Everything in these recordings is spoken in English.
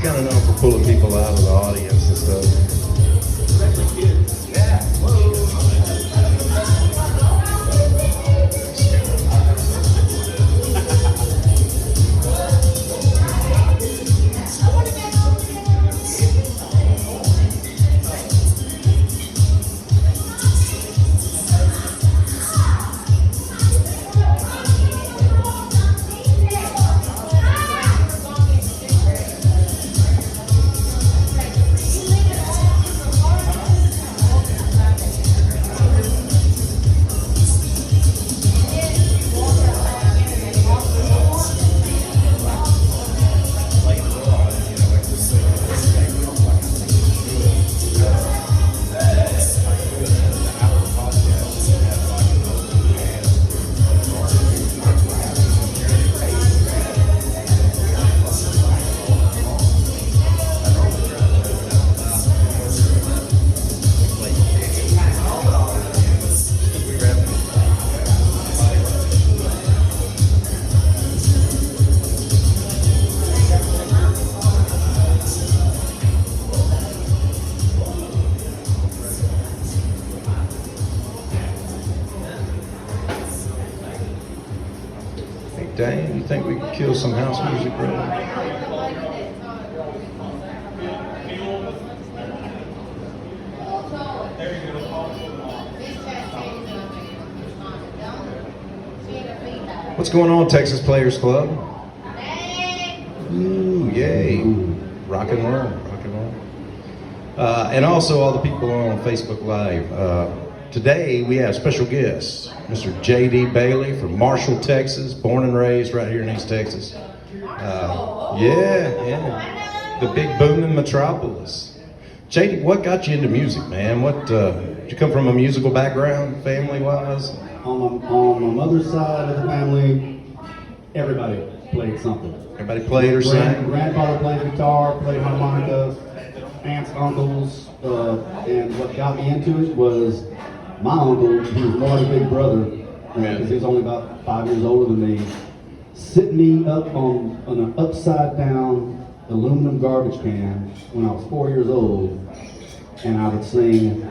kind of known for pulling people out of the audience and stuff. Dang, you think we could kill some house music, bro? What's going on, Texas Players Club? Ooh, yay. Rock and roll, rock and roll. And also all the people on Facebook Live. Today we have special guests, Mr. J.D. Bailey from Marshall, Texas, born and raised right here in East Texas. Yeah, the big booming metropolis. J.D., what got you into music, man? What did you come from a musical background, family-wise? On my mother's side of the family, everybody played something. Everybody played or sang? Grandfather played guitar, played harmonica, aunts, uncles, and what got me into it was my uncle, who was more than a big brother, because he was only about 5 years older than me, sitting me up on an upside down aluminum garbage can when I was 4 years old, and I would sing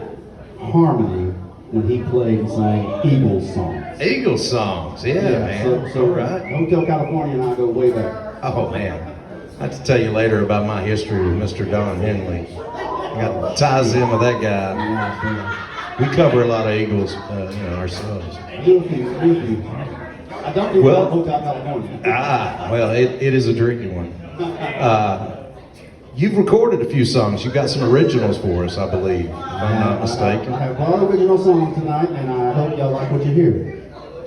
harmony when he played and sang Eagles songs. Eagles songs, yeah man. So right. Hotel California and I go way back. Oh man, I have to tell you later about my history with Mr. Don Henley. I got ties in with that guy. We cover a lot of Eagles, ourselves. I don't do well Hotel California. Well, it is a tricky one. You've recorded a few songs. You've got some originals for us, I believe, if I'm not mistaken. I have one original song tonight, and I hope y'all like what you hear.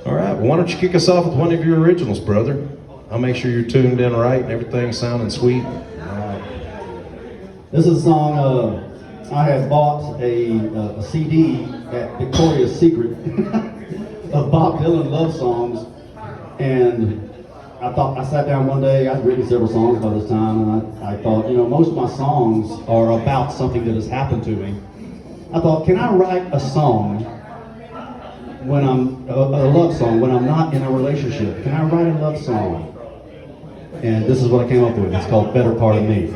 All right, well, why don't you kick us off with one of your originals, brother? I'll make sure you're tuned in right and everything's sounding sweet. This is a song, I had bought a CD at Victoria's Secret of Bob Dylan love songs, and I sat down one day. I'd written several songs by this time, and I thought, most of my songs are about something that has happened to me. I thought, can I write a song when I'm a love song when I'm not in a relationship? Can I write a love song? And this is what I came up with. It's called "Better Part of Me."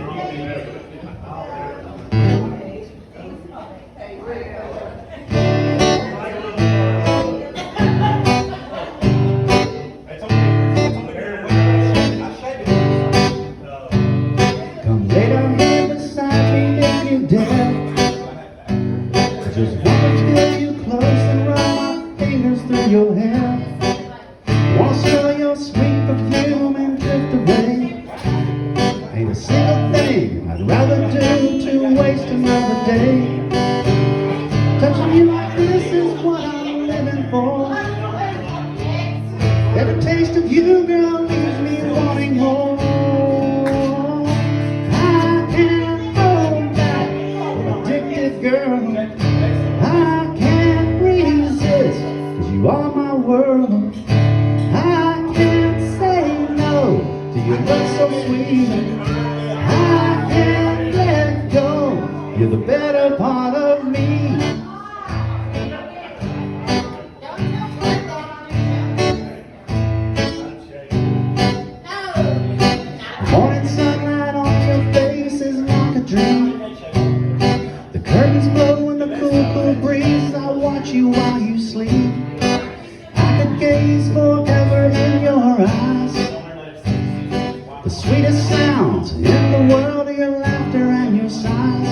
Your hair, wanna smell your sweet perfume and drift away. Ain't a single thing I'd rather do to waste another day. Touching you like this is what I'm living for. Every taste of you, girl, leaves me wanting more. I can't hold back, I'm addicted, girl. I can't resist. You are my world. I can't say no to your love so sweet. I can't let go. You're the better part of me. Morning sunlight on your face. counts in the world of your laughter and your sighs.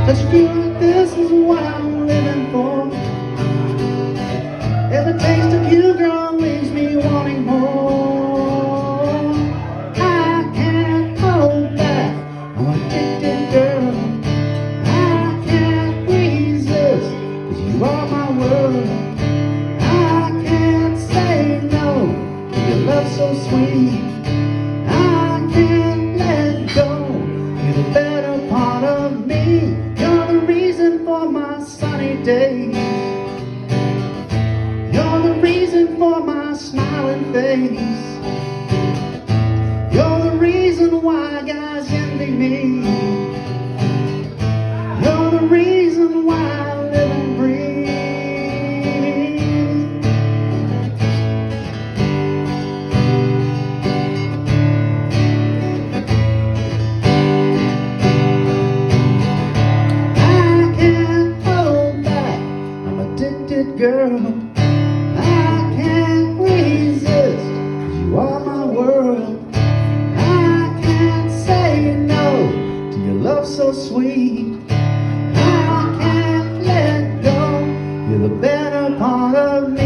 Touching you like this is what I'm living for. Every taste of you, girl, leaves me wanting more. I can't hold back, I'm addicted, girl. I can't resist, 'cause you are my world. I can't say no to your love so sweet. I can't let go, you're the better part of me. You're the reason for my sunny days. You're the reason for my smiling face. You're the reason why guys envy me. You're the reason why I live and breathe. I can't hold back, I'm addicted, girl. I can't resist, 'cause you are my world. I can't say no to your love so sweet. I can't let go, you're the better part of me.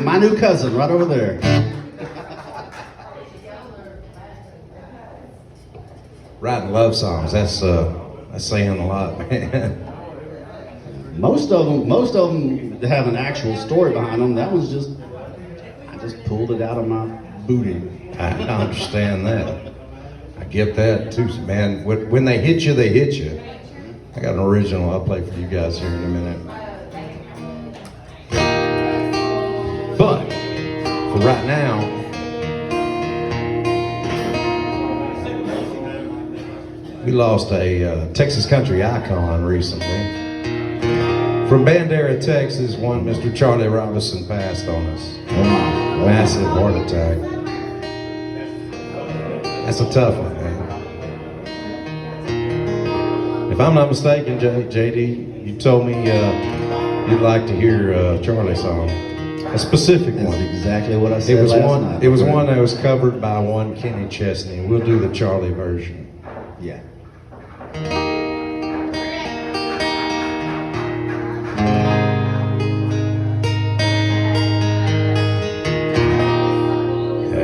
My new cousin right over there. Writing love songs, that's saying a lot, man. Most of them have an actual story behind them. That was I just pulled it out of my booty. I understand that. I get that too, man. When they hit you, they hit you. I got an original I'll play for you guys here in a minute. But for right now, we lost a Texas country icon recently. From Bandera, Texas, one Mr. Charlie Robinson passed on us. Massive heart attack. That's a tough one, man. If I'm not mistaken, JD, you told me you'd like to hear Charlie's song. A specific one. That's exactly what I said It was last one. night. It was one that was covered by one Kenny Chesney. We'll do the Charlie version. Yeah.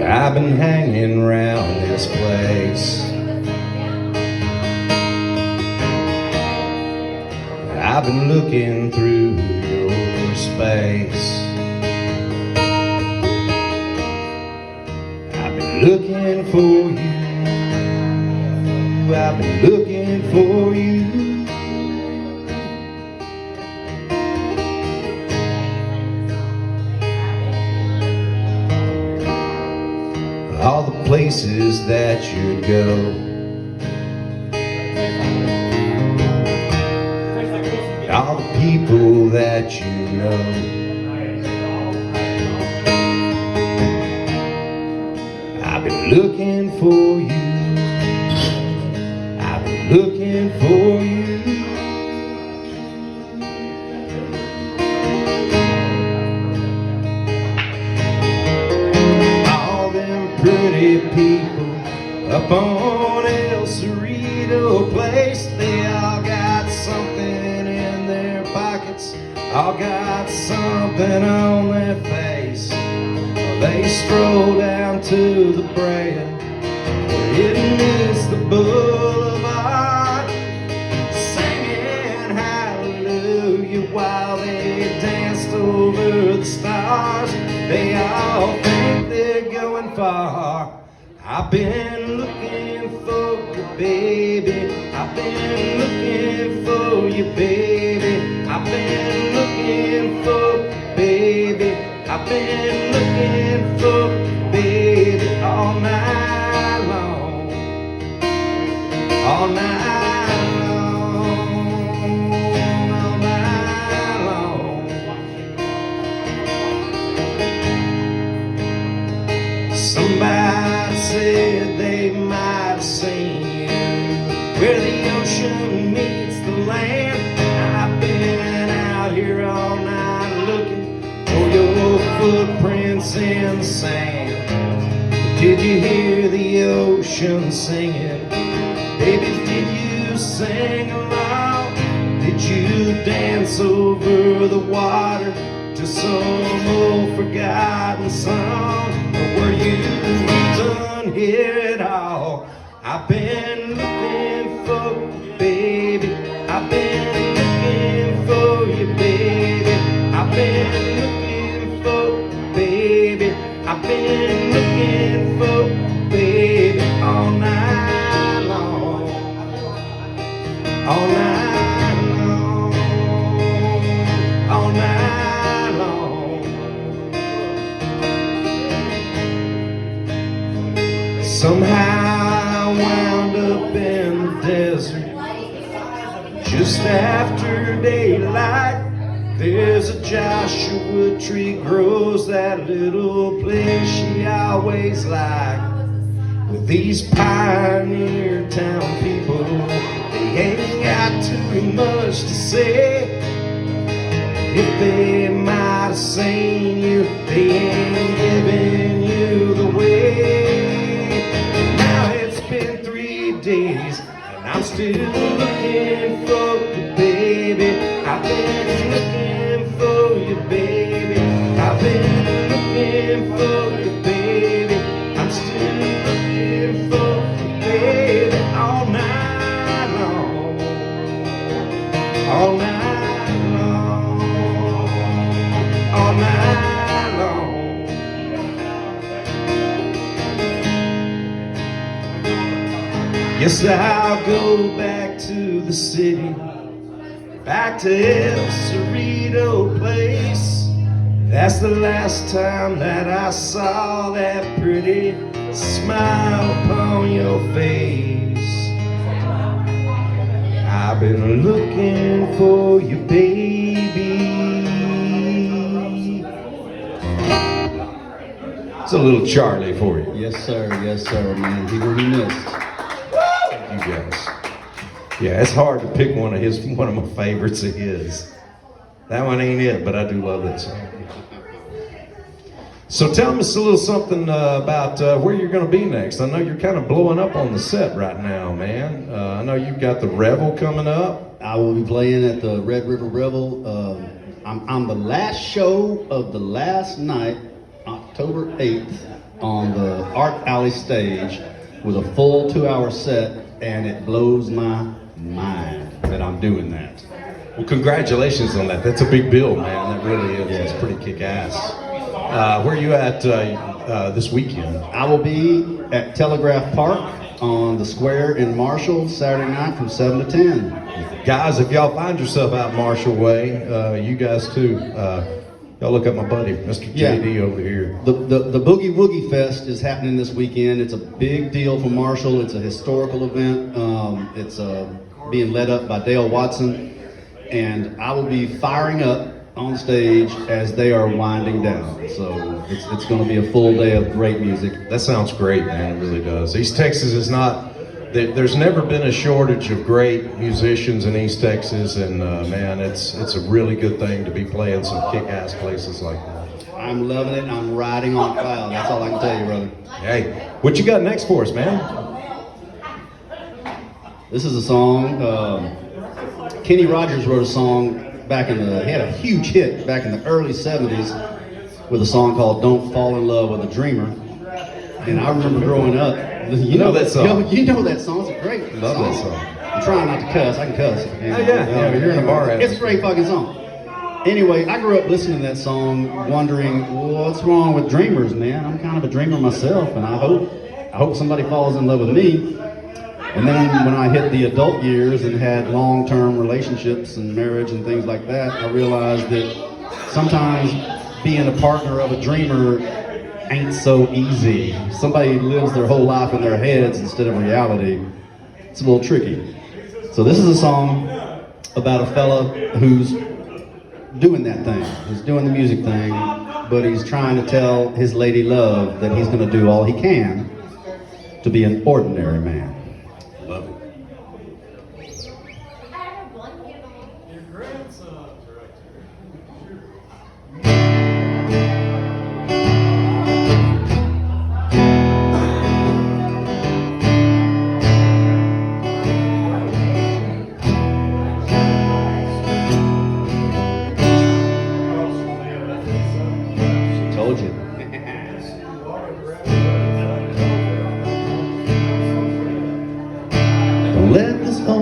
I've been hanging around this place. I've been looking through your space. I've been looking for you. I've been looking for you. All the places that you'd go, all the people that you know. I've been looking for you. I've been looking for you. Pretty people up on El Cerrito Place, they all got something in their pockets, all got something on their face. They stroll down to the Brea, where it meets the boulevard, singing hallelujah while they danced over the stars. They all think they're going far. I've been looking for you, baby. I've been looking for you, baby. I've been looking for you, baby. I've been looking for you, baby, all night long. All night long. where the ocean meets the land. I've been out here all night looking for your footprints in the sand. Did you hear the ocean singing? Baby, did you sing along? Did you dance over the water to some old forgotten song? Or were you done here at all? I've been looking for you, baby. I've been looking for you, baby. I've been looking for you, baby. I've been looking for you, baby, all night long. All night long. All night long. Somehow I wound up in the desert just after daylight. There's a Joshua tree grows that little place she always liked. With these pioneer town people, they ain't got too much to say. If they might have seen you, they ain't giving you the way. Now it's been 3 days and I'm still looking for you, baby. I've been looking for you, baby. I've been looking for you, baby. I'm still looking for you, baby, all night long. All night long. All night long. Yes, I'll go back to the city, back to El Cerrito place. That's the last time that I saw that pretty smile upon your face. I've been looking for you, baby. It's a little Charlie for you. Yes, sir, man. He will be missed. You guys. Yeah, it's hard to pick one of my favorites of his. That one ain't it, but I do love that song. So tell us a little something about where you're going to be next. I know you're kind of blowing up on the set right now, man. I know you've got the Revel coming up. I will be playing at the Red River Revel. I'm the last show of the last night, October 8th, on the Art Alley stage with a full 2-hour set, and it blows my mind that I'm doing that. Well, congratulations on that. That's a big bill, man. That really is. Yeah. It's pretty kick-ass. Where are you at this weekend? I will be at Telegraph Park on the square in Marshall Saturday night from 7 to 10. Guys, if y'all find yourself out Marshall Way, you guys too, y'all look at my buddy, Mr. JD over here. The Boogie Woogie Fest is happening this weekend. It's a big deal for Marshall. It's a historical event. It's being led up by Dale Watson. And I will be firing up on stage as they are winding down. So it's going to be a full day of great music. That sounds great, man. It really does. East Texas is not, there's never been a shortage of great musicians in East Texas, and man, it's a really good thing to be playing some kick-ass places like that. I'm loving it. I'm riding on cloud. That's all I can tell you, brother. Hey, what you got next for us, man? This is a song, Kenny Rogers wrote a song he had a huge hit back in the early 70s with a song called Don't Fall in Love with a Dreamer. And I remember growing up, you know that song. You know that song. It's a great song. Love that song. I'm trying not to cuss. I can cuss. Oh yeah, you're in a bar. It's a great fucking song. Anyway, I grew up listening to that song, wondering, what's wrong with dreamers, man? I'm kind of a dreamer myself, and I hope somebody falls in love with me. And then when I hit the adult years and had long-term relationships and marriage and things like that, I realized that sometimes being a partner of a dreamer ain't so easy. Somebody lives their whole life in their heads instead of reality. It's a little tricky. So this is a song about a fella who's doing that thing. He's doing the music thing, but he's trying to tell his lady love that he's going to do all he can to be an ordinary man. Love it.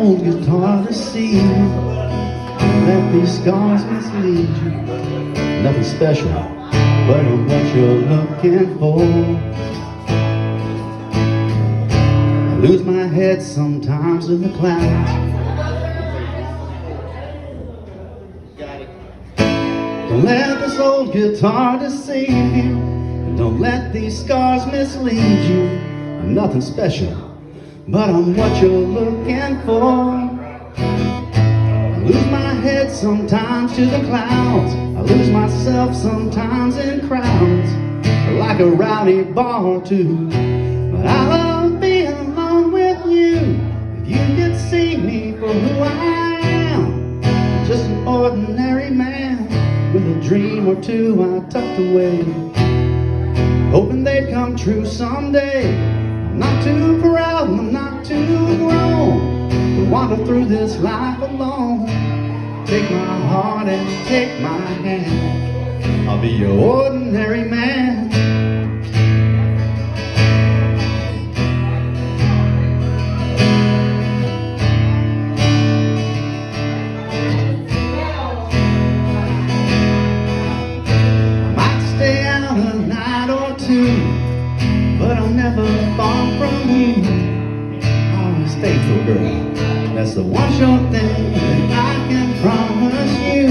old guitar deceive you. Don't let these scars mislead you. Nothing special, but I'm what you're looking for. I lose my head sometimes in the clouds. Don't let this old guitar deceive you. And don't let these scars mislead you. I'm nothing special, but I'm what you're looking for. I lose my head sometimes to the clouds. I lose myself sometimes in crowds, like a rowdy bar or two. But I love being alone with you. If you could see me for who I am, just an ordinary man with a dream or two I tucked away, hoping they'd come true someday. I'm not too proud and I'm not too grown to wander through this life alone. Take my heart and take my hand, I'll be your ordinary man. But I'm never far from you. Always faithful, girl. That's the one sure thing that I can promise you.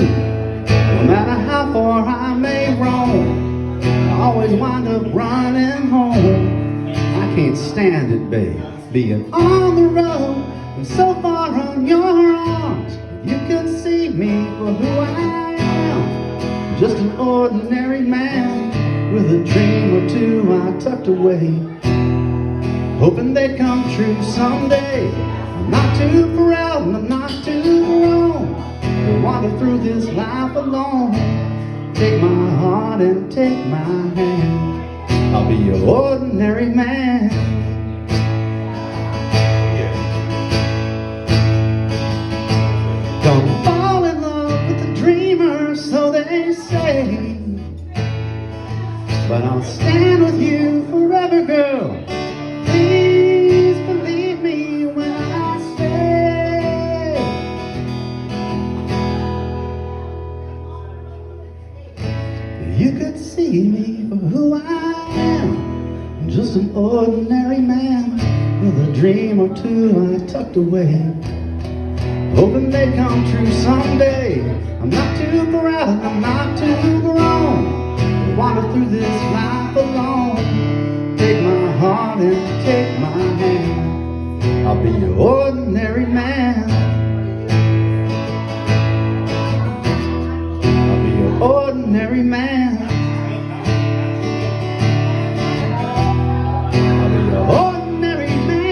No matter how far I may roam, I always wind up running home. I can't stand it, babe, being on the road and so far on your arms. If you could see me for who I am, just an ordinary man with a dream or two I tucked away, hoping they'd come true someday. I'm not too proud and I'm not too grown to wander through this life alone. Take my heart and take my hand, I'll be your ordinary man. Don't fall in love with the dreamer, so they say, but I'll stand with you forever, girl. Please believe me when I say you could see me for who I am, just an ordinary man with a dream or two I tucked away, hoping they'd come true someday. I'm not too proud and I'm not too grown to wander through this life alone. Take my heart and take my hand, I'll be your ordinary man. I'll be your ordinary man. I'll be your ordinary man.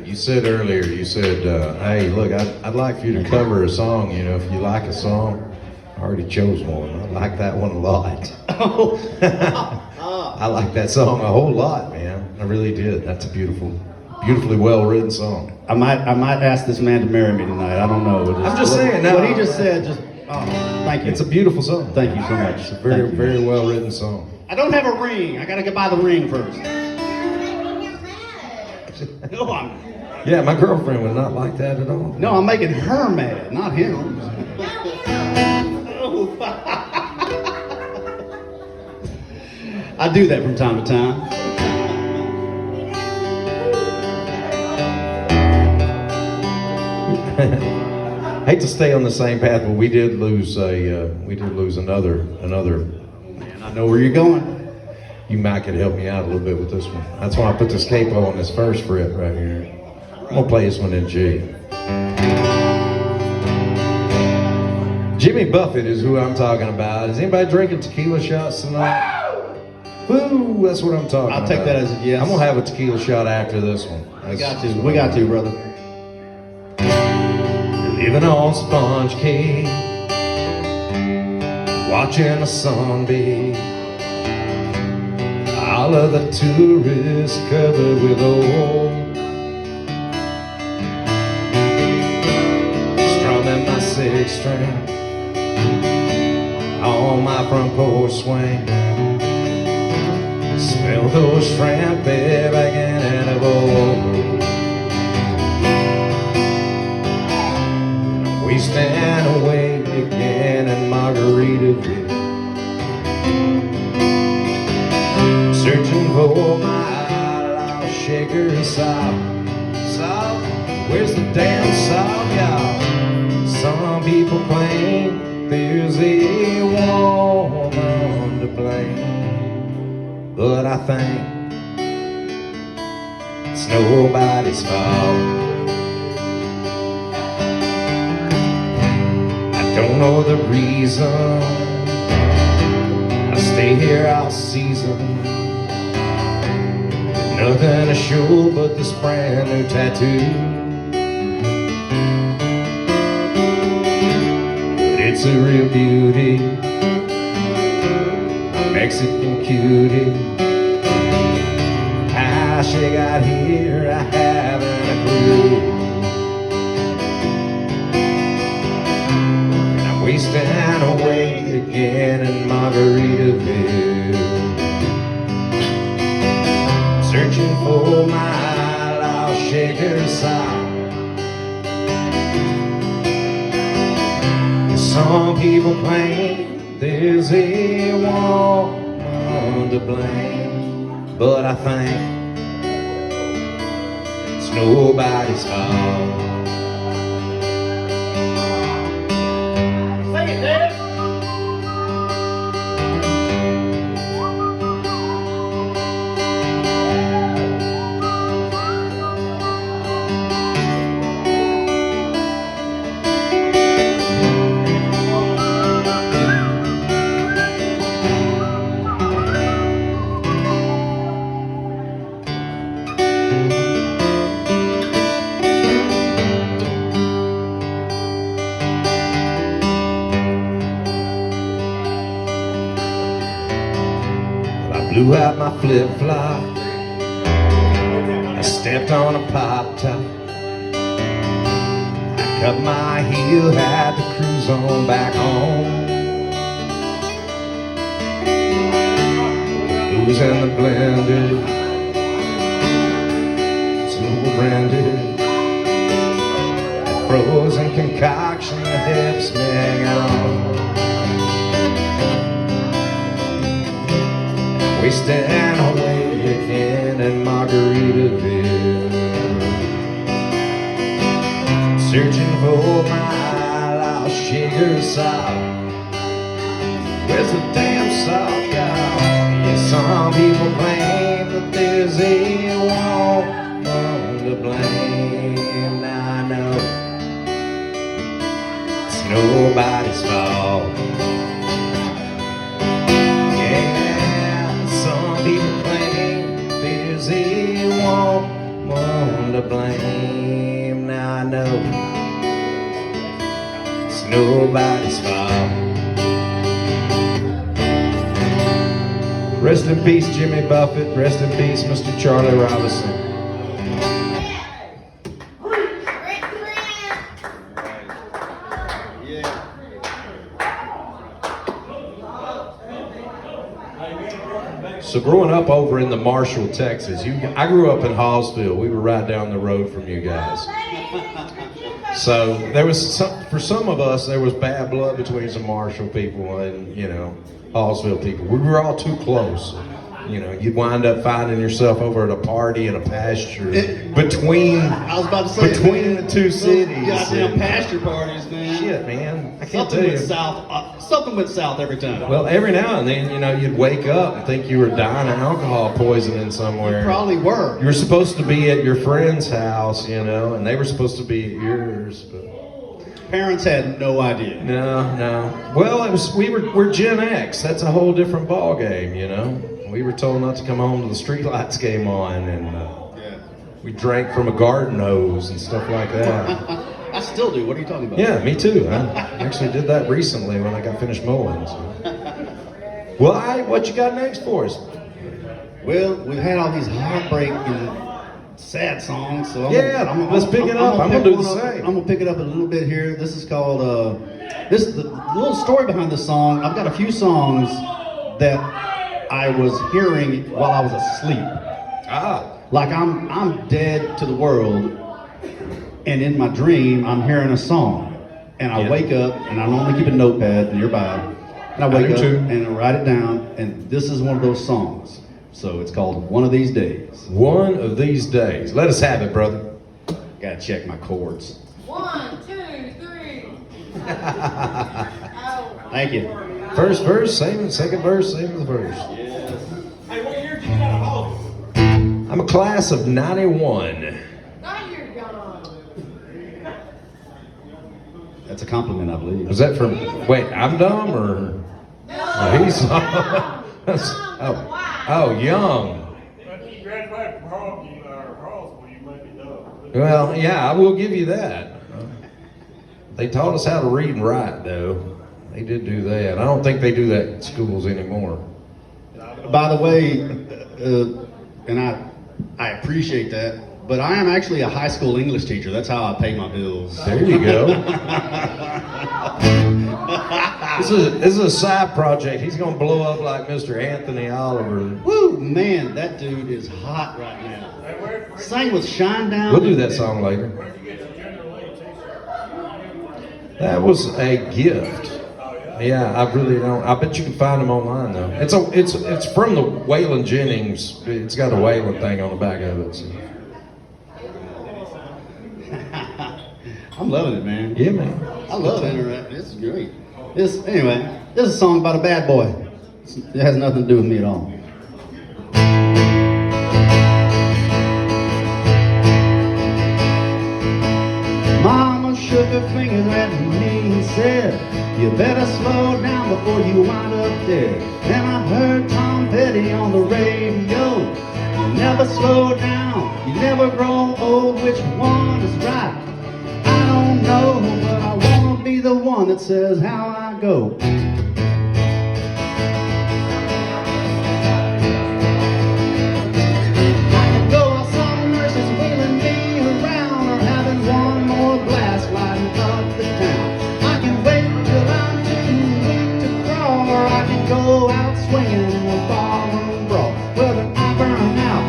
You said earlier, you said, hey, look, I'd like for you to cover a song, you know, if you like a song. I already chose one. I like that one a lot. I like that song a whole lot, man. I really did. That's a beautifully well-written song. I might ask this man to marry me tonight. I don't know. I'm just saying now. What he just said, thank you. It's a beautiful song. Thank you so much. It's a very well-written song. I don't have a ring. I gotta get by the ring first. No, Yeah, my girlfriend would not like that at all. No, I'm making her mad, not him. I do that from time to time. Hate to stay on the same path, but we did lose another. Man, I know where you're going. You might could help me out a little bit with this one. That's why I put this capo on this first fret right here. I'm gonna play this one in G. Jimmy Buffett is who I'm talking about. Is anybody drinking tequila shots tonight? Ooh, that's what I'm talking about. I'll take that as a yes. I'm gonna have a tequila shot after this one. We got to. We got to, brother. Living on sponge cake, watching the sun bathe. All of the tourists covered with oil, strumming my six string on my front porch swing. Smell those shrimp begging in a bowl. We stand away again in Margaritaville, searching for my lost shaker salt. Salt, where's the damn salt, y'all? Some people claim there's a woman to blame, but I think it's nobody's fault. I don't know the reason I stay here all season. Nothing to show but this brand new tattoo. But it's a real beauty, a Mexican cutie. How she got here, I haven't a clue. And I'm wasting away again in Margaritaville, searching for my lost shaker song. Some people claim there's a woman to blame, but I think it's nobody's fault. Sing it, Dave. Blew out my flip-flop, I stepped on a pop top, I cut my heel, had to cruise on back home. Booze in the blender, some brandy, frozen concoction, the hips hang on. Wasting away again in Margaritaville, searching for my lost sugar salt. Where's the damn salt, y'all? Yeah, some people claim that there's a woman to blame. Now I know it's nobody's fault. People claim there's a woman to blame. Now I know it's nobody's fault. Rest in peace, Jimmy Buffett. Rest in peace, Mr. Charlie Robinson. So growing up over in the Marshall, Texas, I grew up in Hallsville. We were right down the road from you guys. So there was for some of us, there was bad blood between some Marshall people and, Hallsville people. We were all too close. You'd wind up finding yourself over at a party in a pasture between the two cities. Goddamn pasture parties, man. Shit, man. I can't tell you. Something went south every time. Well, every now and then, you'd wake up and think you were dying of alcohol poisoning somewhere. You probably were. You were supposed to be at your friend's house, and they were supposed to be at yours. But parents had no idea. No. Well, we're Gen X. That's a whole different ball game, We were told not to come home till the street lights came on, and Yeah. we drank from a garden hose and stuff like that. I still do. What are you talking about? Yeah, me too. I actually did that recently when I got finished mowing. So. Well, what you got next for us? Well, we've had all these heartbreaking, sad songs, so let's pick it up. I'm gonna do the same. I'm gonna pick it up a little bit here. This is called the little story behind this song. I've got a few songs that I was hearing while I was asleep. Like I'm dead to the world, and in my dream I'm hearing a song, and I wake up, and I normally keep a notepad nearby, and I wake up and I write it down, and this is one of those songs. So it's called One of These Days. One of These Days. Let us have it, brother. Gotta check my chords. 1, 2, 3. Thank you. First verse, same as second verse, same as the verse. Hey, what year did you get out of college? I'm a class of 91. Now you're gone. That's a compliment, I believe. Was that from, wait, I'm dumb or? No. He's, oh, young. If you graduated from Harlesville, you may be dumb. Well, yeah, I will give you that. They taught us how to read and write, though. They did do that. I don't think they do that in schools anymore. By the way, and I appreciate that, but I am actually a high school English teacher. That's how I pay my bills. There you go. This is a side project. He's going to blow up like Mr. Anthony Oliver. Woo, man, that dude is hot right now. Hey, where Sang with Shine Down. We'll do that song later. where'd you get your General Lee t-shirt? That was a gift. Yeah, I really don't. I bet you can find them online though. It's from the Waylon Jennings. It's got a Waylon thing on the back of it. So. I'm loving it, man. Yeah, man. I love internet. This is great. This is a song about a bad boy. It has nothing to do with me at all. Mama shook her finger at me and said, "You better slow down before you wind up dead." Then I heard Tom Petty on the radio. You never slow down, you never grow old. Which one is right? I don't know, but I wanna be the one that says how I go. I can go while some nurses wheeling me around, or having one more blast lighting up the town. I can wait till I'm too weak to crawl, or I can go out swinging in a ballroom brawl. Whether I burn out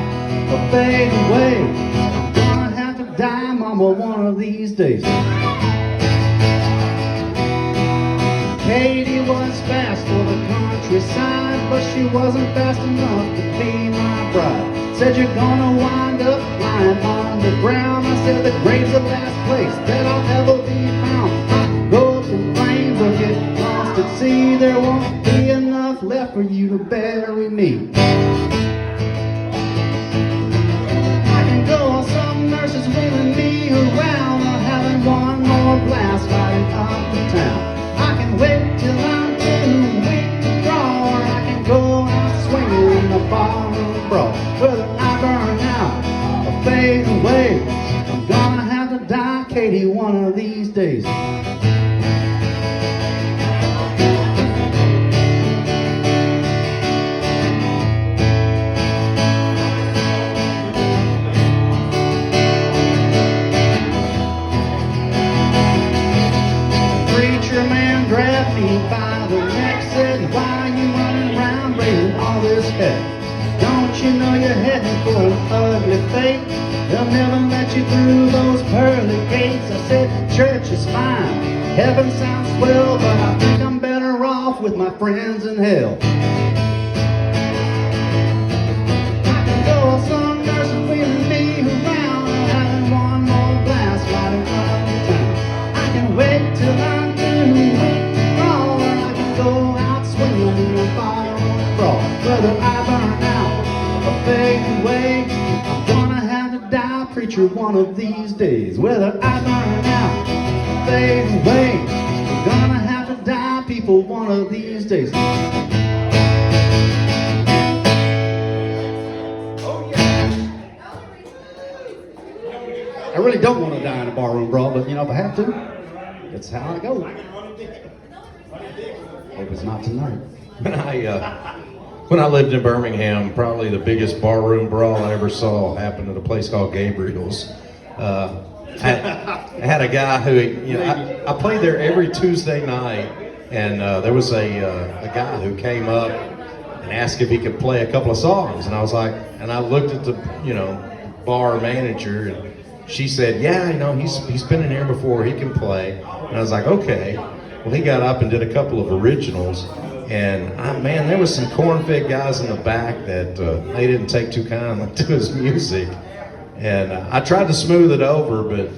or fade away, I'm gonna have to die, mama, one of these days. Katie was fast for the countryside, but she wasn't fast enough to be my bride. Said you're gonna wind up lying underground. I said the grave's the last place that I'll ever be found. I'll go up in flames or get lost at sea. There won't be enough left for you to bury me. I can go while some nurses wheeling me around, or having one more blast lighting up the town. I can wait till I'm too weak to crawl, or I can go out swinging in the ballroom brawl. Whether I burn out or fade away, I'm gonna have to die, Katie, one of these days. Preacher man grabbed me by the neck, said, "Why you running around raising all this heck? Don't you know you're heading for an ugly fate? They'll never let you through those pearly gates." I said, "Church is fine, heaven sounds swell, but I think I'm better off with my friends in hell." I can go while some nurses wheeling me around, or having one more blast lighting up the town. I can wait till I'm too weak to crawl, or I can go out swinging in a ballroom brawl. Whether I burn out or fade away, I'm gonna have to die, preacher, one of these days. Whether I burn out or fade away, I'm gonna have to die, people, one of these days. I really don't want to die in a barroom brawl, but you know, if I have to, that's how I go. Hope it's not tonight. When I lived in Birmingham, probably the biggest barroom brawl I ever saw happened at a place called Gabriel's. I had a guy who, you know, I played there every Tuesday night, and there was a guy who came up and asked if he could play a couple of songs, and I was like, and I looked at the, you know, bar manager, and she said, yeah, you know, he's been in here before, he can play, and I was like, okay. Well, he got up and did a couple of originals, and man, there was some corn-fed guys in the back that they didn't take too kindly to his music. And I tried to smooth it over, but,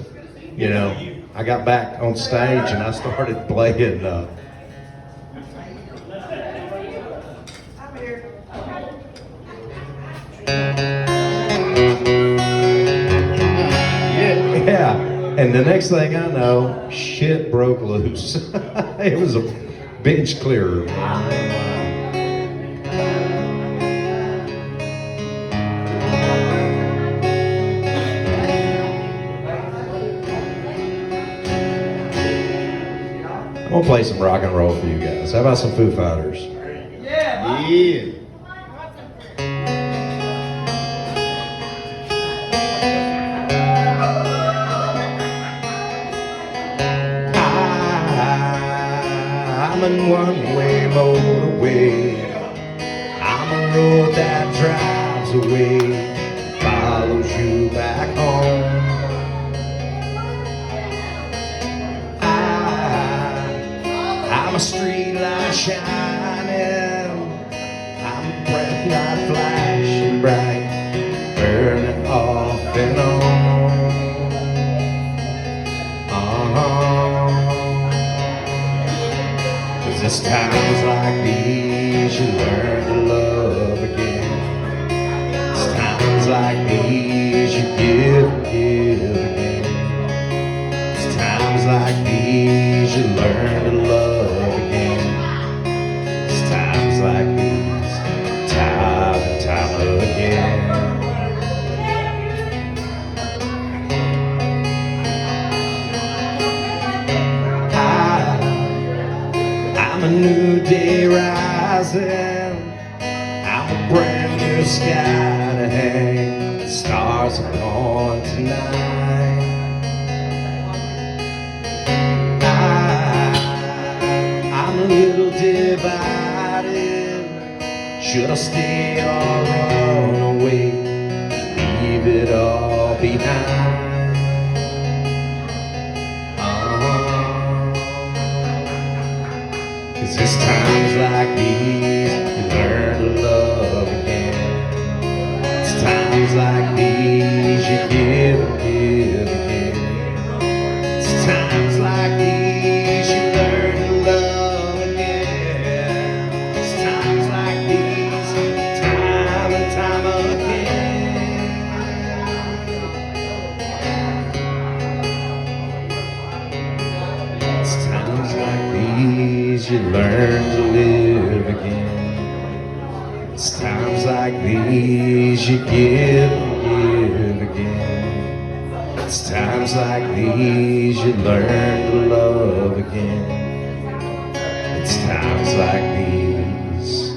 you know, I got back on stage and I started playing. Yeah, and the next thing I know, shit broke loose. It was a bench clearer, man. I'm gonna play some rock and roll for you guys. How about some Foo Fighters? Yeah. I'm in one-way motorway. I'm a road that drives away, follows you back home. I'm a street light shining, I'm a breath light flashing bright, burning off and on. Cause it's times like these you learn to love again. It's times like these you give again. It's times like these you learn to love again. It's times like these, time and time again. I'm a new day rising, I'm a brand new sky to hang the stars upon tonight. I'm a little divided, should I stay or run away, leave it all behind? Cause it's times like these you learn to love again. It's times like these you give again. It's times like these you learn to love again. It's times like these, time and time again. It's times like these you learn to live again. It's times like these you give again. It's times like these you learn to love again. It's times like these.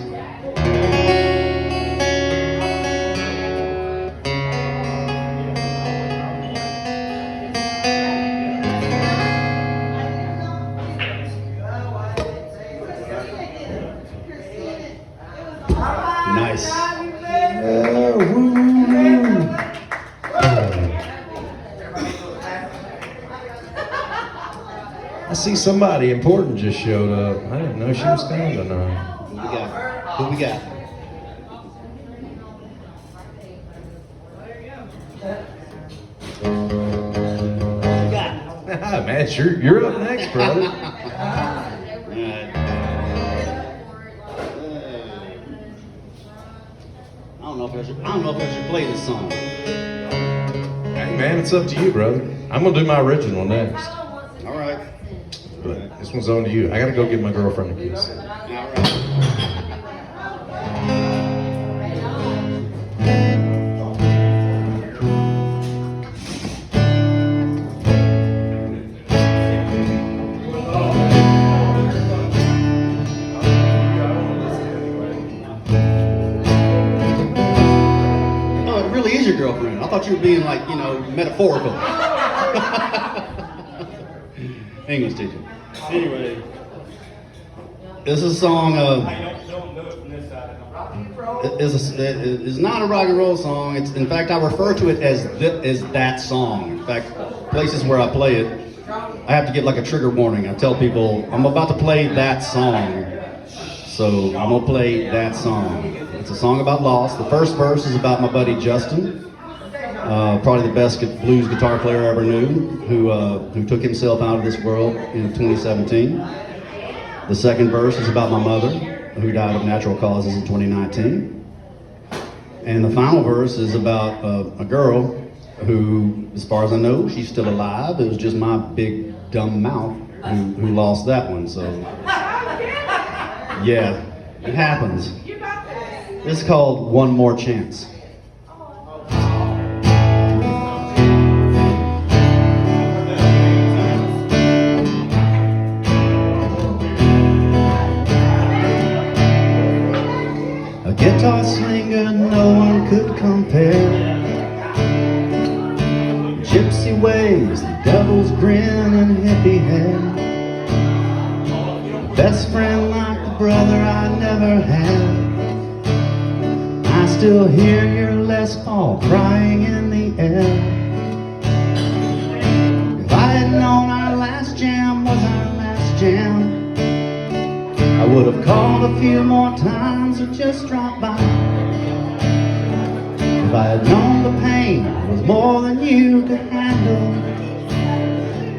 Nice. Woo. I see somebody important just showed up. I didn't know she was coming tonight. Who we got? Who we got? Man, you're up next, brother. I don't know if I should play this song. Hey, man, it's up to you, brother. I'm gonna do my original next, All right. but this one's on to you. I gotta go give my girlfriend a kiss. All right. thought you were being like, you know, metaphorical. English teacher. Anyway, this is a song of. It's not a rock and roll song. It's, in fact, I refer to it as that song. In fact, places where I play it, I have to get like a trigger warning. I tell people I'm about to play that song, so I'm gonna play that song. It's a song about loss. The first verse is about my buddy Justin, probably the best blues guitar player I ever knew, who took himself out of this world in 2017. The second verse is about my mother, who died of natural causes in 2019. And the final verse is about a girl who, as far as I know, she's still alive. It was just my big dumb mouth who lost that one. So yeah, it happens. It's called One More Chance. A guitar slinger no one could compare. Gypsy ways, the devil's grin and hippie hair. Best friend like the brother I never had. I still hear your Les Paul crying in the air. If I had known our last jam was our last jam, I would have called a few more times or just dropped by. If I had known the pain was more than you could handle,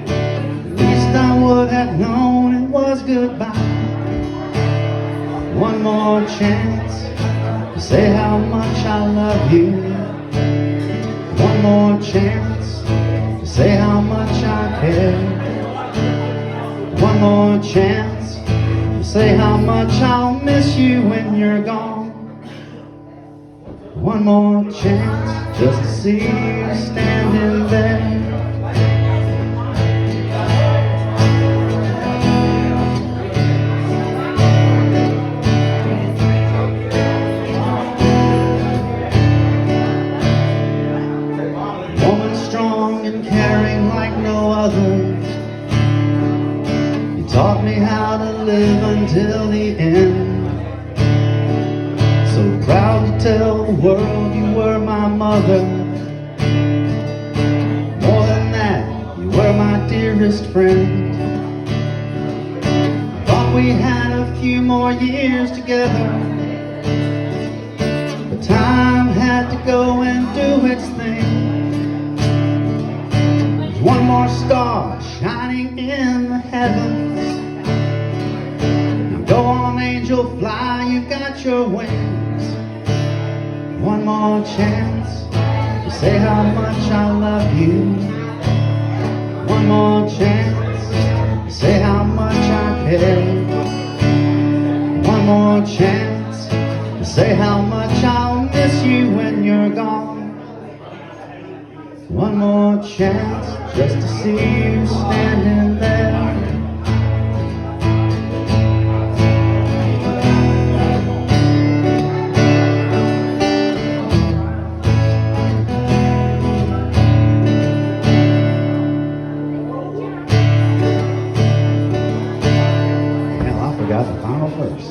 at least I would have known it was goodbye. One more chance to say how much I love you. One more chance to say how much I care. One more chance to say how much I'll miss you when you're gone. One more chance just to see you standing there. Woman strong and caring like no other. You taught me how to live until the end. So proud to tell the world you were my mother. More than that, you were my dearest friend. Thought we had a few more years together, but time had to go and do its thing. There's one more star shining in the heavens. Now go on, angel, fly, you've got your wings. One more chance to say how much I love you. One more chance to say how much I care. One more chance to say how much I'll miss you when you're gone. One more chance just to see you standing there. Forgot the final verse.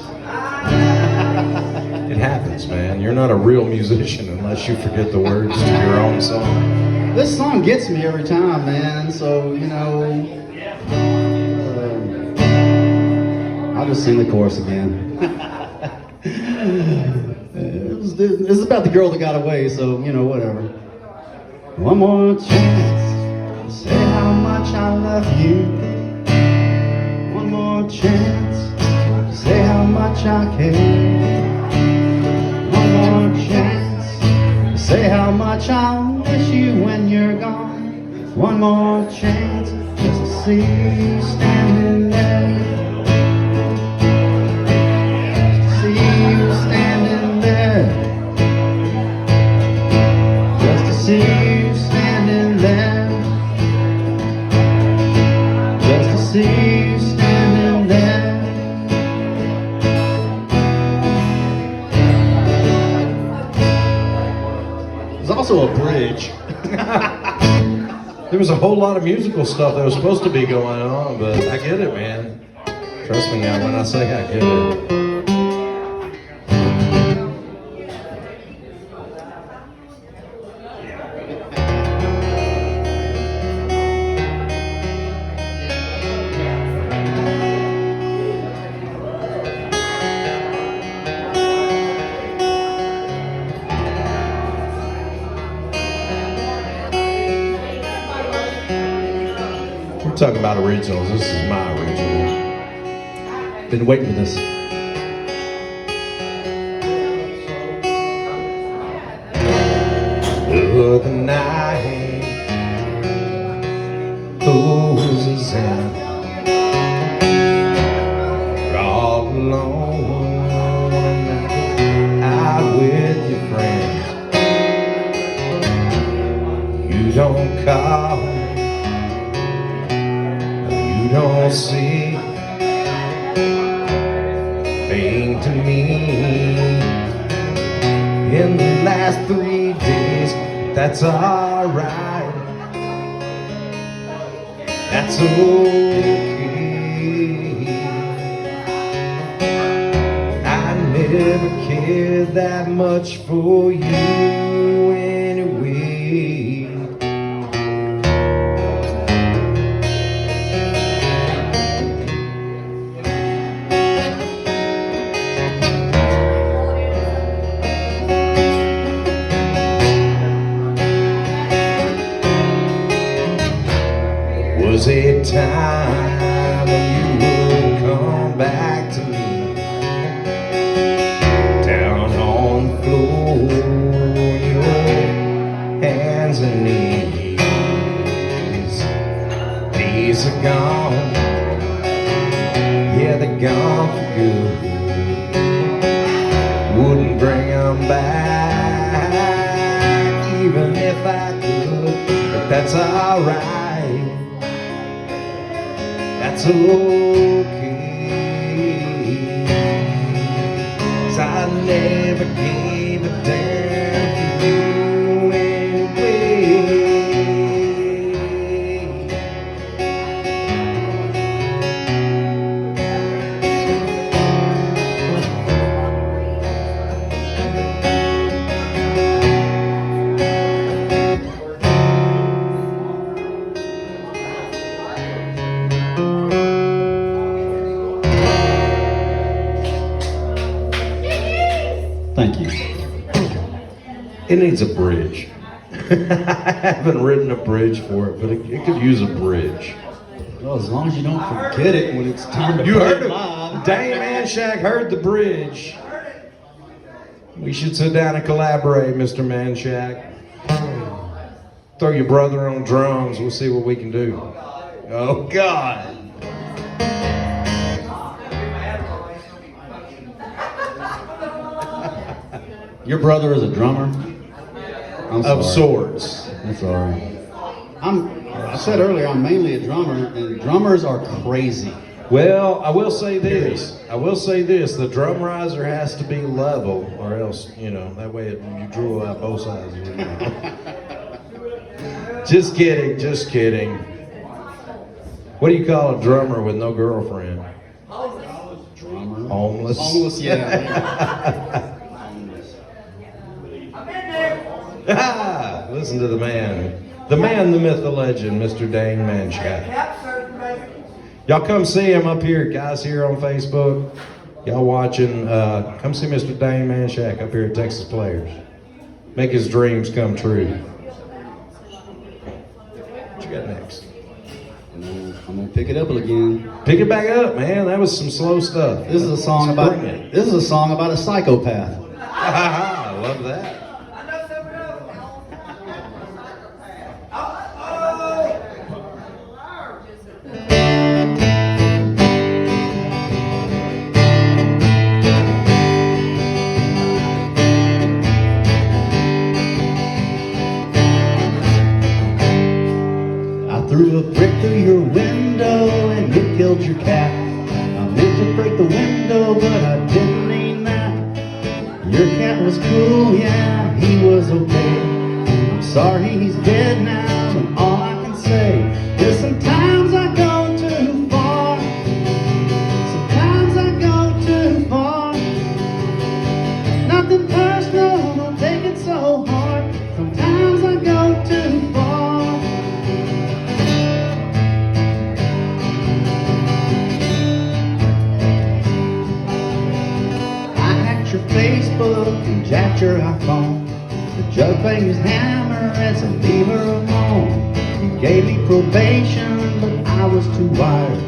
It happens, man. You're not a real musician unless you forget the words to your own song. This song gets me every time, man. So, you know, I'll just sing the chorus again. It's about the girl that got away, so, you know, whatever. One more chance to say how much I love you. One more chance to say how much I care. One more chance to say how much I'll miss you when you're gone. One more chance just to see you standing there. Just to see you standing there. Just to see you standing there. Just to see you standing there. There's also a bridge There was a whole lot of musical stuff that was supposed to be going on, but I get it, man. Trust me when I say I get it. We're talking about originals. This is my original. Been waiting for this. The other night, roses out, we're all alone out with your friends. You don't call, you don't see thing to me in the last 3 days. That's alright, that's okay. I never cared that much for you anyway. Was a time when you would come back to me, down on the floor, your hands and knees. These are gone, yeah, they're gone for good. Wouldn't bring them back, even if I could, but that's alright. That's okay, 'cause I never gave a damn for you anyway. Thank you. It needs a bridge. I haven't written a bridge for it, but it could use a bridge. Well, as long as you don't forget it when it's time to You play heard it it. live. Dane Manshak heard the bridge. We should sit down and collaborate, Mr. Manshak. Throw your brother on drums. We'll see what we can do. Oh, God. Your brother is a drummer? I'm Of sorry. sorts. I'm sorry. I said earlier, I'm mainly a drummer, and drummers are crazy. Well, I will say this. The drum riser has to be level, or else, that way you drool out both sides. Just kidding. What do you call a drummer with no girlfriend? Drummer? Homeless. Homeless, yeah. Listen to the man, the myth, the legend, Mr. Dane Manshak. Y'all come see him up here, guys here on Facebook. Y'all watching, come see Mr. Dane Manshak up here at Texas Players. Make his dreams come true. What you got next? I'm gonna pick it up again. Pick it back up, man. That was some slow stuff. This is a song about a psychopath. I love that. Threw a brick through your window and it killed your cat. I meant to break the window, but I didn't mean that. Your cat was cool, yeah, he was okay. I'm sorry he's dead now, and all I can say jacked your iPhone. The judge banged his hammer and said, leave her alone. He gave me probation, but I was too wired.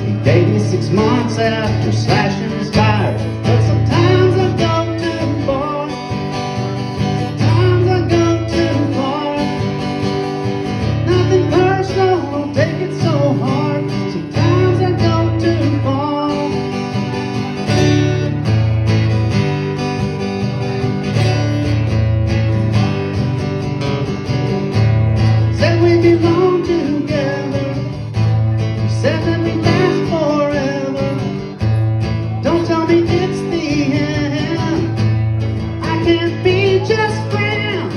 He gave me 6 months after slashing his tires. But sometimes I go too far. Sometimes I go too far. Nothing personal, don't take it so hard. Sometimes I go too far. Said we belong together. You said that we last forever. Don't tell me it's the end. I can't be just friends.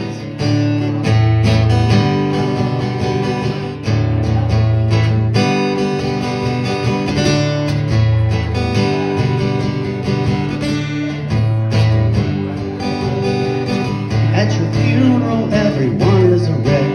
At your funeral, everyone is a wreck.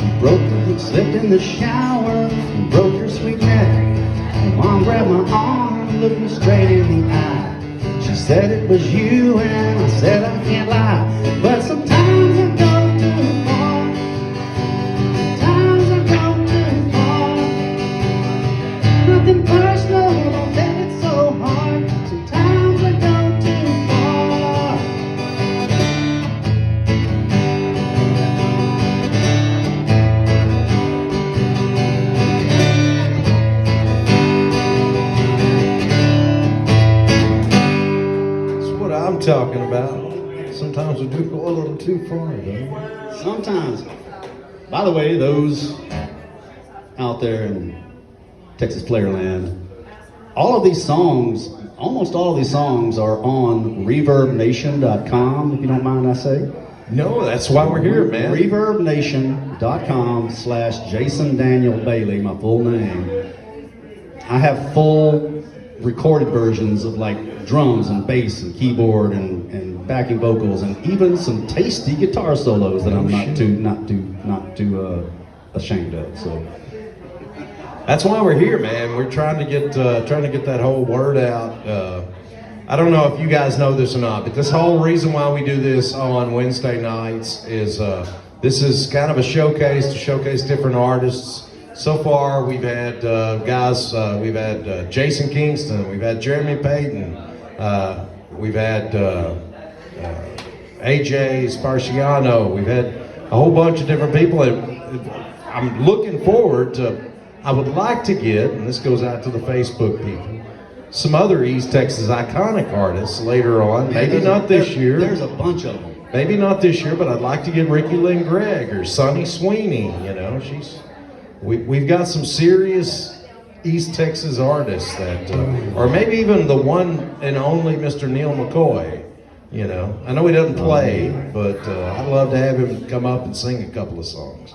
You broke the slipped in the shower and broke your sweet neck. And Mom grabbed my arm, looked me straight in the eye. She said it was you, and I said I can't lie. But sometimes I go too far. Sometimes I go too far. Nothing personal, don't take it so hard. Sometimes I go too far. That's what I'm talking about. Sometimes we do go a little too far, don't we? Sometimes. By the way, those out there in Texas Playerland, all of these songs, almost all of these songs are on ReverbNation.com, if you don't mind I say. No, that's why we're here, man. ReverbNation.com/Jason Daniel Bailey, my full name. I have full recorded versions of like drums and bass and keyboard and backing vocals and even some tasty guitar solos that I'm not too ashamed of. So That's why we're here, man. We're trying to get that whole word out. I don't know if you guys know this or not, but this whole reason why we do this on Wednesday nights is this is kind of a showcase to showcase different artists. So far, we've had guys. We've had Jason Kingston. We've had Jeremy Payton. We've had AJ Sparciano. We've had a whole bunch of different people. And I'm looking forward to. I would like to get, and this goes out to the Facebook people, some other East Texas iconic artists later on. Maybe not this year. There's a bunch of them. Maybe not this year, but I'd like to get Ricky Lynn Gregg or Sonny Sweeney. You know, we've got some serious East Texas artists that, or maybe even the one and only Mr. Neil McCoy. You know, I know he doesn't play, but I'd love to have him come up and sing a couple of songs.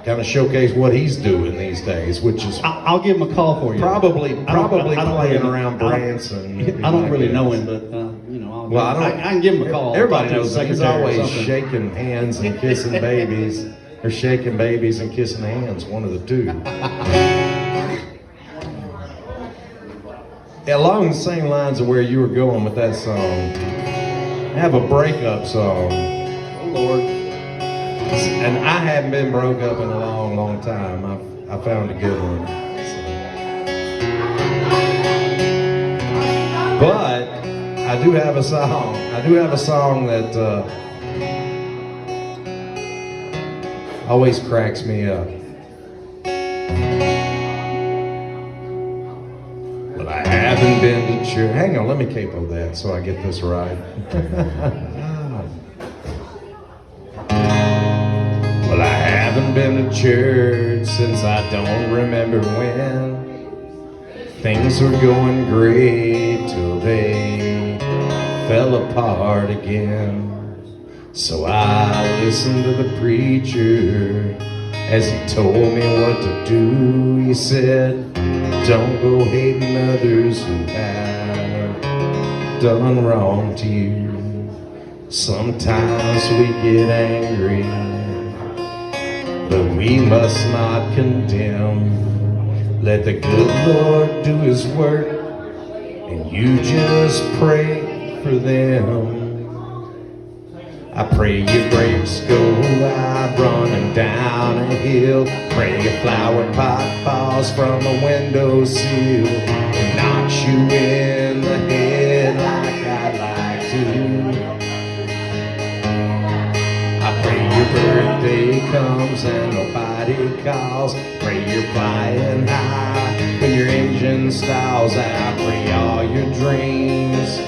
Kind of showcase what he's doing these days, which is I'll give him a call for you. probably I don't playing really- around Branson. I don't really know him, but you know, I can give him a call. Everybody Talk to knows the him. He's secretary or always something. shaking hands and kissing babies, or shaking babies and kissing hands, one of the two. Along the same lines of where you were going with that song, I have a breakup song. Oh Lord. And I haven't been broke up in a long, long time. I found a good one. But I do have a song. I do have a song that always cracks me up. But I haven't been to church. Hang on, let me capo that so I get this right. Well, I haven't been to church since I don't remember when. Things were going great till they fell apart again. So I listened to the preacher as he told me what to do. He said, don't go hating others who have done wrong to you. Sometimes we get angry, but we must not condemn. Let the good Lord do his work, and you just pray for them. I pray your brakes go out running down a hill. Pray your flower pot falls from a windowsill and knocks you in the head like I'd like to. I pray your birthday comes and nobody calls. Pray you're flying high when your engine stalls. I pray all your dreams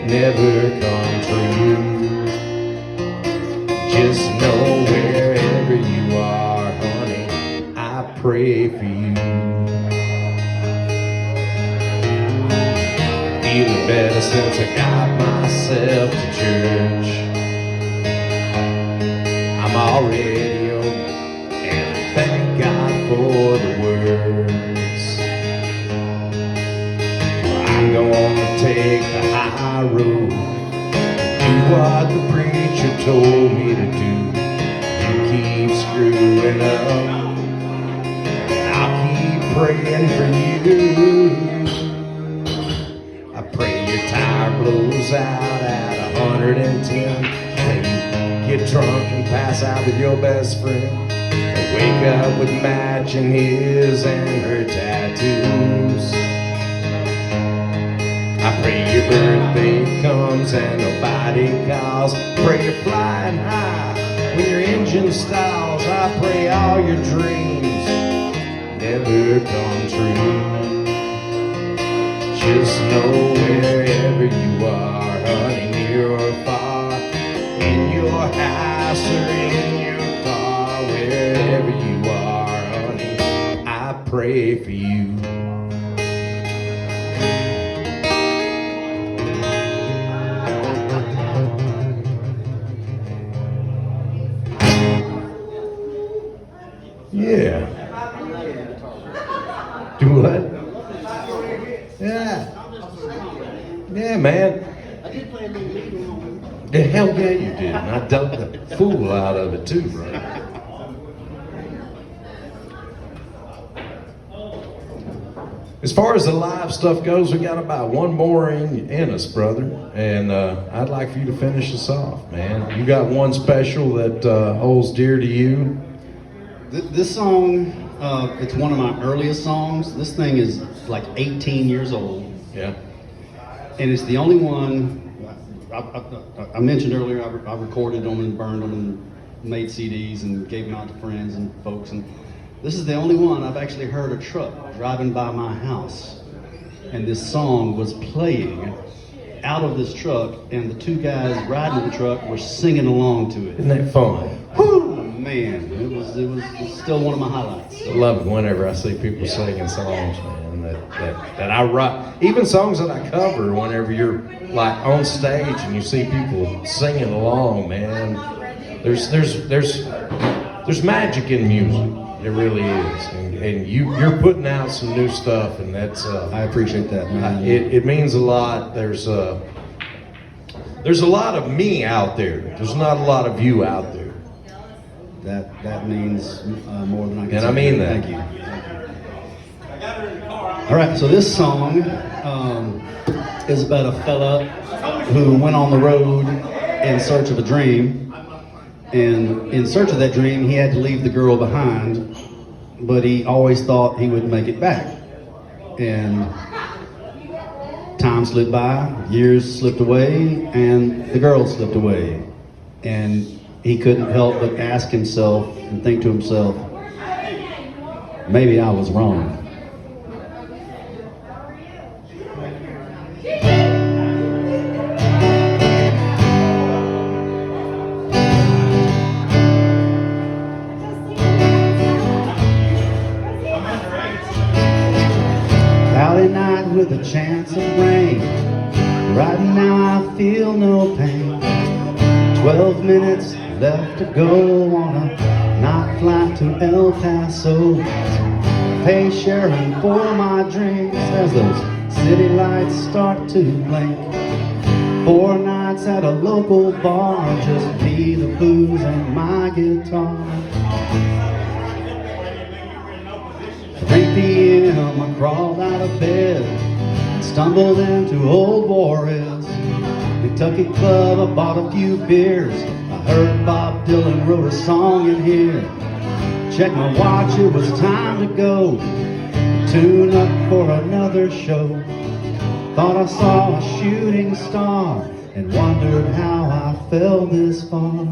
never come true. Just know wherever you are, honey, I pray for you. Feeling better since I got myself to church. I'm already old, and thank God for the words. I'm gonna take the high road, do what the preacher told me to do. You keep screwing up, and I'll keep praying for you. I pray your tire blows out at 110. Pray you get drunk and pass out with your best friend. And wake up with matching his and her tattoos. I pray your birthday comes and nobody calls. Pray you're flying high when your engine stalls. I pray all your dreams never come true. Just know wherever you are, honey, near or far, in your house or in your car, wherever you are, honey, I pray for you. Yeah. Do what? Yeah. Yeah, man. The hell yeah you did. And I dug the fool out of it too, right? As far as the live stuff goes, we got about one more in us, brother. And I'd like for you to finish us off, man. You got one special that holds dear to you. This song, it's one of my earliest songs. This thing is like 18 years old. Yeah. And it's the only one, I mentioned earlier, I recorded them and burned them and made CDs and gave them out to friends and folks. And this is the only one I've actually heard a truck driving by my house. And this song was playing out of this truck, and the two guys riding the truck were singing along to it. Isn't that fun? Whew, man, it was still one of my highlights. I love it whenever I see people singing songs, man, that I write. Even songs that I cover, whenever you're like on stage and you see people singing along, man, there's magic in music. It really is. And you're putting out some new stuff, and that's I appreciate that, man. it means a lot. There's a lot of me out there. There's not a lot of you out there. That means more than I can And say. I mean that. Thank you. All right, so this song is about a fella who went on the road in search of a dream. And in search of that dream, he had to leave the girl behind, but he always thought he would make it back. And time slipped by, years slipped away, and the girl slipped away. And he couldn't help but ask himself and think to himself, maybe I was wrong. Cloudy night with a chance of rain. Right now I feel no pain. 12 minutes left to go on a night flight to El Paso. Pay Sharon for my drinks as those city lights start to blink. 4 nights at a local bar, just me, the booze, and my guitar. 3 p.m. I crawled out of bed and stumbled into Old Juarez Kentucky club. I bought a few beers heard Bob Dylan wrote a song in here. Check my watch, it was time to go. Tune up for another show. Thought I saw a shooting star and wondered how I fell this far.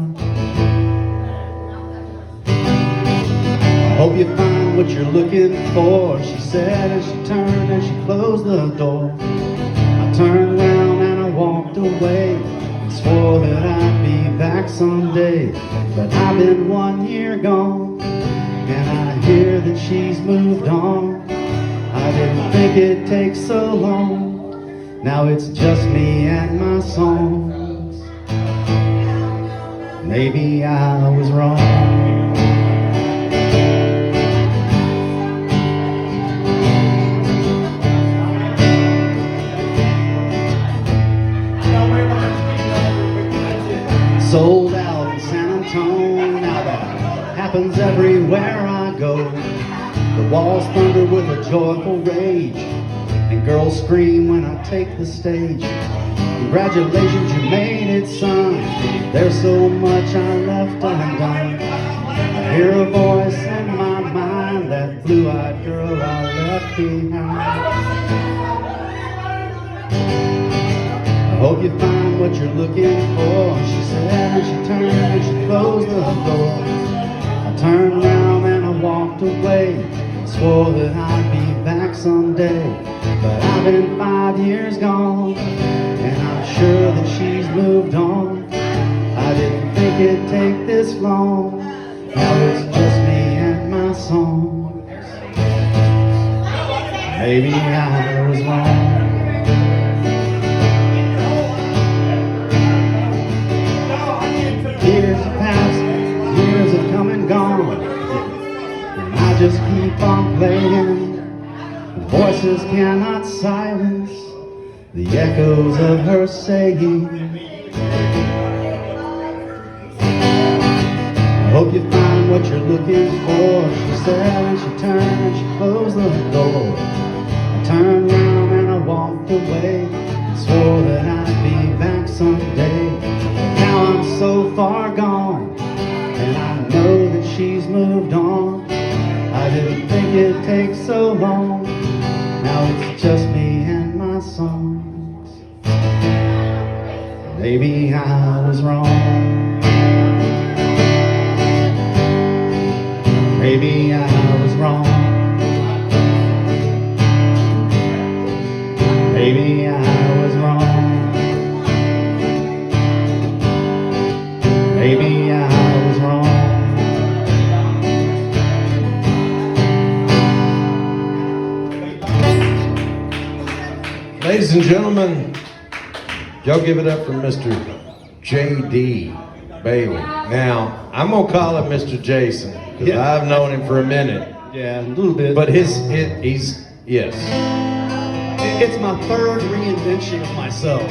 I hope you find what you're looking for, she said as she turned and she closed the door. I turned around and I walked away, swore that I'd be back someday. But I've been 1 year gone, and I hear that she's moved on. I didn't think it'd take so long, now it's just me and my songs. Maybe I was wrong. Sold out in San Antonio, now that happens everywhere I go. The walls thunder with a joyful rage, and girls scream when I take the stage. Congratulations, you made it, son. There's so much I left undone. I hear a voice in my mind, that blue-eyed girl I left behind. I hope you find what you're looking for, she said as she turned and she closed the door. I turned around and I walked away, swore that I'd be back someday. But I've been 5 years gone, and I'm sure that she's moved on. I didn't think it'd take this long, now it's just me and my songs. Maybe I was wrong. Years have passed, years have come and gone, and I just keep on playing. Voices cannot silence the echoes of her saying. I hope you find what you're looking for, she said, and she turned and she closed the door. I turned around and I walked away, and swore that I'd be back someday. Now I'm so far gone, and I know that she's moved on. I didn't think it'd take so long, now it's just me and my songs. Maybe I was wrong. Maybe I was wrong. Maybe I was wrong. Maybe I was wrong. Ladies and gentlemen, y'all give it up for Mr. J.D. Bailey. Now, I'm going to call him Mr. Jason, because Yeah. I've known him for a minute. Yeah, a little bit. But he's, yes. It's my third reinvention of myself.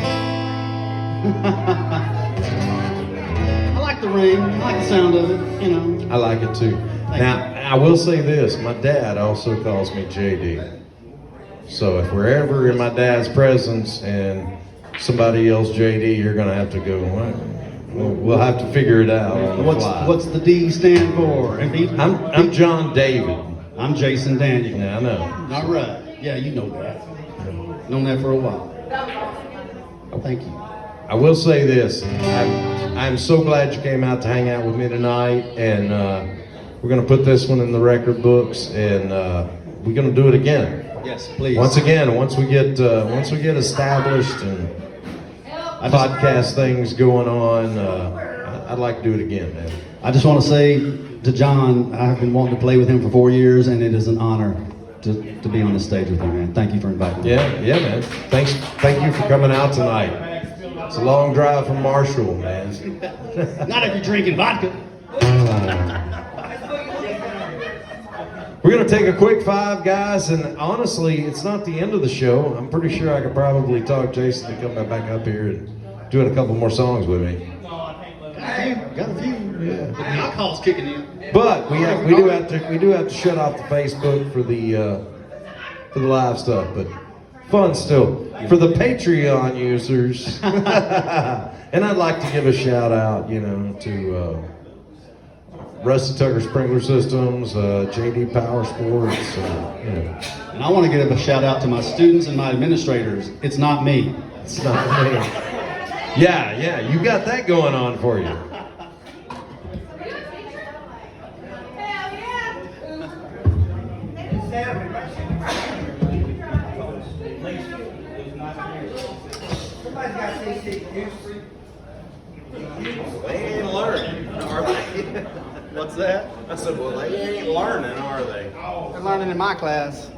I like the ring, I like the sound of it, you know. I like it too. Now, I will say this, my dad also calls me J.D. So if we're ever in my dad's presence and somebody yells J.D., you're going to have to go, we'll have to figure it out on the fly. What's the D stand for? I'm John David. I'm Jason Daniel. Yeah, I know. All right. Yeah, you know that. Known that for a while. Thank you. I will say this, I'm so glad you came out to hang out with me tonight, and we're going to put this one in the record books, and we're going to do it again. Yes, please. Once again, once we get established and podcast things going on, I'd like to do it again, man. I just want to say to John, I've been wanting to play with him for 4 years, and it is an honor to be on the stage with you, man. Thank you for inviting me. Yeah, man. Thank you for coming out tonight. It's a long drive from Marshall, man. Not if you're drinking vodka. We're going to take a quick five, guys, and honestly, it's not the end of the show. I'm pretty sure I could probably talk Jason to come back up here and doing a couple more songs with me. Got a few. Yeah. The alcohol's kicking in. But we do have to shut off the Facebook for the live stuff. But Fun still. For the Patreon users, and I'd like to give a shout out, to Rusty Tucker Sprinkler Systems, JD Power Sports, And I want to give a shout out to my students and my administrators. It's not me. It's not me. Yeah, you got that going on for you. Hell yeah! Somebody's got CC juice. They ain't learning, are they? What's that? I said, well, they ain't learning, are they? They're learning in my class.